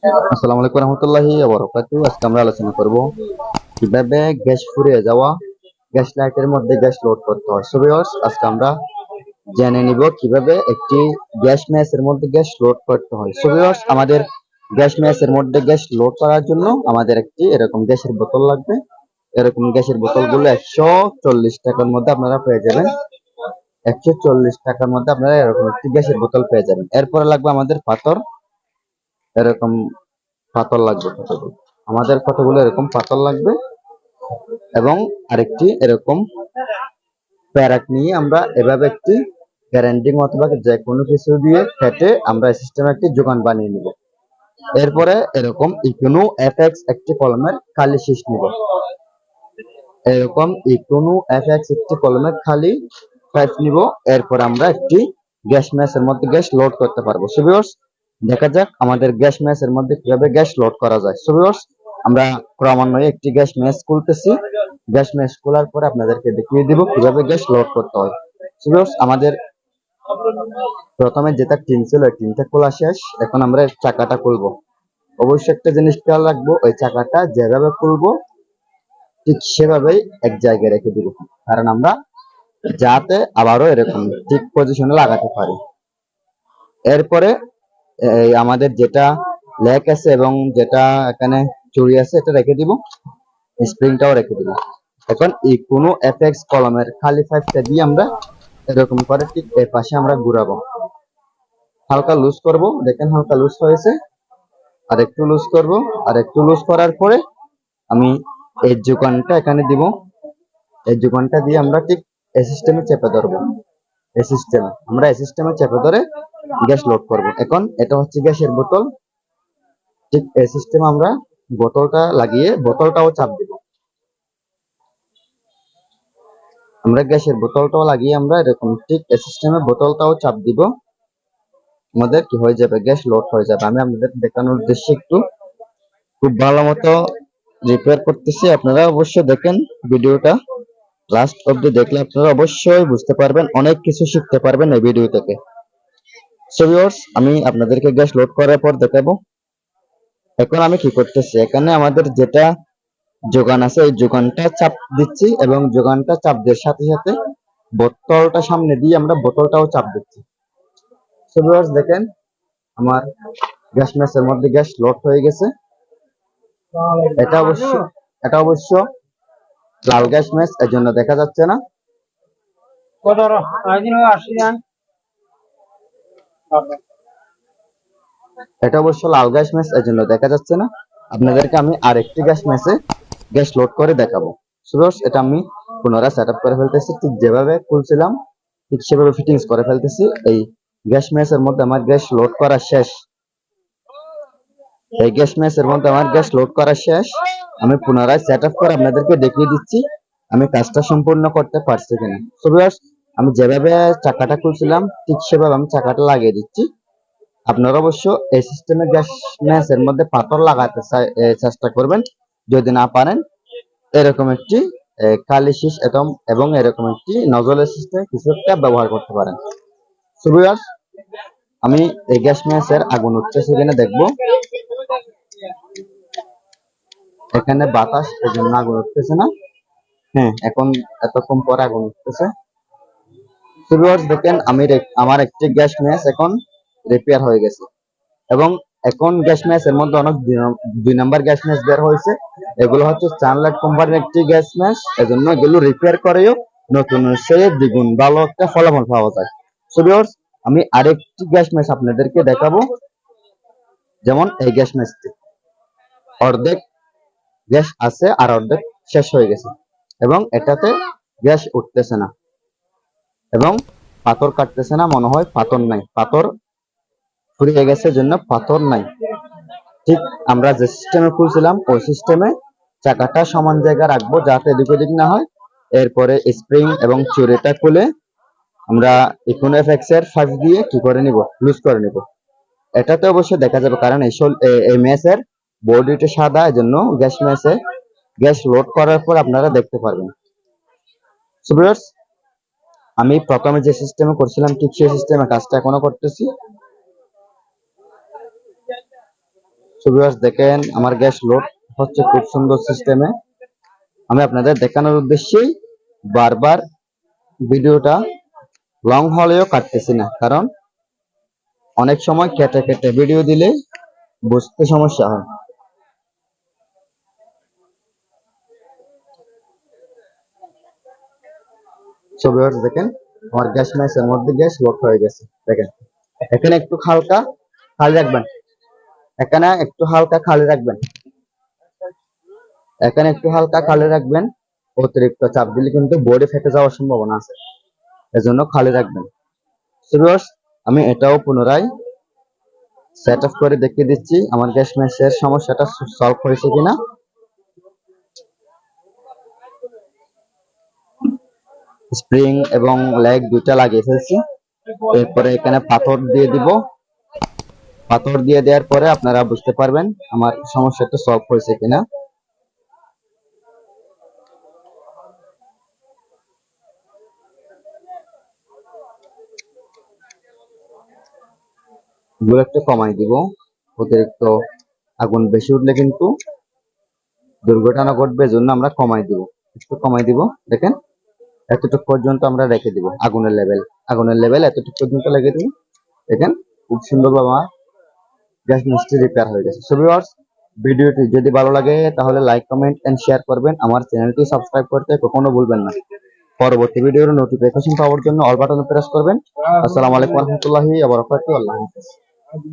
আসসালামু আলাইকুম রহমতুল্লাহি ওয়া বারাকাতুহু। আজকে আমরা আলোচনা করব কিভাবে গ্যাস ফুরিয়ে যাওয়া গ্যাস লাইটের মধ্যে গ্যাস লোড করতে হয়। সো ভিউয়ার্স, আজকে আমরা জেনে নিব কিভাবে একটি গ্যাস মেসের মধ্যে গ্যাস লোড করতে হয়। সো ভিউয়ার্স, আমাদের গ্যাস মেসের মধ্যে গ্যাস লোড করার জন্য আমাদের একটি এরকম গ্যাসের বোতল লাগবে। এরকম গ্যাসের বোতলগুলো 140 টাকার মধ্যে আপনারা পেয়ে যাবেন। 140 টাকার মধ্যে আপনারা এরকম একটি গ্যাসের বোতল পেয়ে যাবেন। এরপরে লাগবে আমাদের পাথর। এরকম পাথর লাগবে কতগুলো, আমাদের কতগুলো এরকম পাথর লাগবে, এবং আরেকটি এরকম প্যারাক নিয়ে আমরা এভাবে একটি গ্যারান্ডিং অথবা যে কোনো কিছু দিয়ে ফেটে আমরা সিস্টেমে একটি যোগান বানিয়ে নিব। এরপরে এরকম ইকোনো এফএক্স একটি কলমের খালি শীষ নিব। এরকম ইকোনো এফএক্স একটি কলমের খালি পাইপ নিব। এরপর আমরা একটি গ্যাস মেসের মধ্যে গ্যাস লোড করতে পারবো। সো ভিউয়ার্স, দেখা যাক আমাদের গ্যাস মেসের মধ্যে কিভাবে গ্যাস লোড করা যায়। সো ভিউয়ার্স, আমরা ক্রমান্বয়ে একটি গ্যাস মেস খুলতেছি। গ্যাস মেস খোলার পরে আপনাদেরকে দেখিয়ে দিব কিভাবে গ্যাস লোড করতে হয়। সো ভিউয়ার্স, আমাদের প্রথমে যেটা টিন ছিল ওই টিনটা খোলা শেষ। এখন আমরা চাকাটা খুলবো। অবশ্যই একটা জিনিস খেয়াল রাখবো, ওই চাকাটা যেভাবে খুলবো ঠিক সেভাবেই এক জায়গায় রেখে দিব, কারণ আমরা যাতে আবারও এরকম ঠিক পজিশনে লাগাতে পারি। এরপরে আমাদের যেটা লেগ আছে এবং যেটা এখানে চুড়ি আছে এটা রেখে দিব, স্প্রিংটাও রেখে দিব। এখন এই কোনো এফএক্স কলমের খালি পাইপটা দিয়ে আমরা এরকম করে ঠিক এর পাশে আমরা ঘুরাবো। হালকা লুজ করব, দেখেন হালকা লুজ হয়েছে। আর একটু লুজ করব, আর একটু লুজ করার পরে আমি এই যোগানটা এখানে দিব। এই যোগানটা দিয়ে আমরা ঠিক এই সিস্টেমে চেপে ধরবো। এই সিস্টেমে আমরা এই সিস্টেমে চেপে ধরে গ্যাস লোড করব। এখন এটা হচ্ছে গ্যাসের বোতল। ঠিক এই সিস্টেমে আমরা বোতলটা লাগিয়ে বোতলটাও চাপ দিব। আমরা গ্যাসের বোতলটাও লাগিয়ে আমরা এরকম ঠিক এই সিস্টেমে বোতলটাও চাপ দিব। আমাদের কি হয়ে যাবে, গ্যাস লোড হয়ে যাবে। আমি আপনাদের দেখানোর উদ্দেশ্যে একটু খুব ভালো মতো রিপেয়ার করতেছি। আপনারা অবশ্যই দেখেন ভিডিওটা লাস্ট অব্দি, দেখলে আপনারা অবশ্যই বুঝতে পারবেন, অনেক কিছু শিখতে পারবেন এই ভিডিও থেকে। সো ভিউয়ার্স, আমি আপনাদেরকে গ্যাস লোড করার পর দেখাবো। এখন আমি কি করতেছি, এখানে আমাদের যেটা যোগান আছে এই যোগানটা চাপ দিচ্ছি, এবং যোগানটা চাপ দেওয়ার সাথে সাথে বোতলটা সামনে দিয়ে আমরা বোতলটাও চাপ দিচ্ছি। সো ভিউয়ার্স, দেখেন আমার গ্যাস মেসের মধ্যে গ্যাস লোড হয়ে গেছে। এটা অবশ্য এটা অবশ্য লাল গ্যাস মেস, এর জন্য দেখা যাচ্ছে না। এটা অবশ্য লাল গ্যাস মেস, এর জন্য দেখা যাচ্ছে না। আপনাদেরকে আমি আরেকটি গ্যাস মেসে গ্যাস লোড করে দেখাবো। সো ভিউয়ার্স, এটা আমি পুনরায় সেটআপ করে ফেলতেছি। ঠিক যেভাবে খুলছিলাম ঠিক সেভাবে ফিটিংস করে ফেলতেছি। এই গ্যাস মেসের মধ্যে আমার গ্যাস লোড করা শেষ। এই গ্যাস মেসের মধ্যে আমার গ্যাস লোড করা শেষ। আমি পুনরায় সেটআপ করে আপনাদেরকে দেখিয়ে দিচ্ছি আমি কাজটা সম্পূর্ণ করতে পারছি কিনা। সো ভিউয়ার্স, আমি যেভাবে চাকাটা খুলছিলাম ঠিক সেভাবে আমি চাকাটা লাগিয়ে দিচ্ছি। আপনারা অবশ্য এই সিস্টেমে গ্যাস মেসের মধ্যে পাথর লাগাতে চেষ্টা করবেন। যদি না পারেন এরকম একটি কালি শীষ এবং এরকম একটি নজলের সিস্টেম কিছু একটা ব্যবহার করতে পারেন। সো ভিউয়ার্স, আমি এই গ্যাস মেসের আগুন উঠছে সেখানে দেখবো। এখানে বাতাস, এই জন্য আগুন উঠতেছে না। হ্যাঁ, এখন এতক্ষণ পরে আগুন উঠতেছে। সো ভিউয়ার্স, দেখেন আমার একটি গ্যাস মেস এখন রিপেয়ার হয়ে গেছে, এবং এখন গ্যাস মেস এর মধ্যে অনেক 2 নম্বর গ্যাস মেস বের হয়েছে। এগুলো হচ্ছে স্টারলাইট কোম্পানির একটি গ্যাস মেস, এজন্য এগুলো রিপেয়ার করেও নতুন সে দ্বিগুণ ভালো একটা ফলাফল পাওয়া যায়। সো ভিউয়ার্স, আমি আরেকটি গ্যাস মেস আপনাদেরকে দেখাবো। যেমন এই গ্যাস মেসটি অর্ধেক গ্যাস আছে আর অর্ধেক শেষ হয়ে গেছে, এবং এটাতে গ্যাস উঠতেছে না এবং পাথর কাটতেছে না। মনে হয় পাথর নাই, পাথর ফুরিয়ে গেছে জন্য পাথর নাই। ঠিক আমরা যে সিস্টেমে খুলছিলাম ওই সিস্টেমে চাকাটা সমান জায়গায় রাখবো যাতে এদিক ওদিক না হয়। এরপরে স্প্রিং এবং চুরিটা খুলে আমরা ইকোনো এফএক্স এর ফাঁস দিয়ে কি করে নিব, লুজ করে নিব। এটাতে অবশ্যই দেখা যাবে, কারণ এই মেসের বডিটা সাদা, এজন্য গ্যাস মেসে গ্যাস লোড করার পর আপনারা দেখতে পারবেন। সো ভিউয়ার্স, আমি প্রথমে যে সিস্টেমে করছিলাম ঠিক সেই সিস্টেমে কাজটা এখনো করতেছি। সো ভিউয়ার্স দেখেন আমার গ্যাস লোড হচ্ছে খুব সুন্দর সিস্টেমে। আমি আপনাদের দেখানোর উদ্দেশ্যেই বারবার ভিডিওটা লং হলেও কাটতেছি না, কারণ অনেক সময় কেটে কেটে ভিডিও দিলে বুঝতে সমস্যা হয়। সো ভিউয়ার্স দেখেন আমার গ্যাস ম্যাচের মধ্যে গ্যাস লোড হয়ে গেছে। দেখেন এখানে একটু হালকা খালি রাখবেন, এখানে একটু হালকা খালি রাখবেন, এখানে একটু হালকা খালি রাখবেন। অতিরিক্ত চাপ দিলে কিন্তু বোর্ডে ফেটে যাওয়ার সম্ভাবনা আছে, এজন্য খালি রাখবেন। সো ভিউয়ার্স আমি এটাও পুনরায় সেট আপ করে দেখিয়ে দিচ্ছি আমার গ্যাস ম্যাচের সমস্যাটা সলভ হয়েছে কিনা। স্প্রিং এবং লেগ দুইটা লাগিয়ে ফেলছি। এরপরে এখানে পাথর দিয়ে দিব। পাথর দিয়ে দেওয়ার পরে আপনারা বুঝতে পারবেন আমার সমস্যাটা সলভ হয়েছে কিনা। এগুলো একটু কমাই দিব, অতিরিক্ত আগুন বেশি উঠলে কিন্তু দুর্ঘটনা ঘটবে, এজন্য আমরা কমাই দিব, একটু কমাই দিব। দেখেন এতটুকু পর্যন্ত আমরা রেখে দিব, আগুনের লেভেল এতটুকু পর্যন্ত রেখে দিব। দেখেন খুব সুন্দরভাবে আমার গ্যাস মিস্ট্রি রিপেয়ার হয়ে গেছে। সো ভিউয়ার্স ভিডিওটি যদি ভালো লাগে তাহলে লাইক কমেন্ট এন্ড শেয়ার করবেন, আমার চ্যানেলটি সাবস্ক্রাইব করতে কখনো ভুলবেন না। পরবর্তী ভিডিওর নোটিফিকেশন পাওয়ার জন্য অল বাটনে প্রেস করবেন। আসসালামু আলাইকুম ওয়া রাহমাতুল্লাহি ওয়া বারাকাতুহু। আল্লাহ হাফেজ।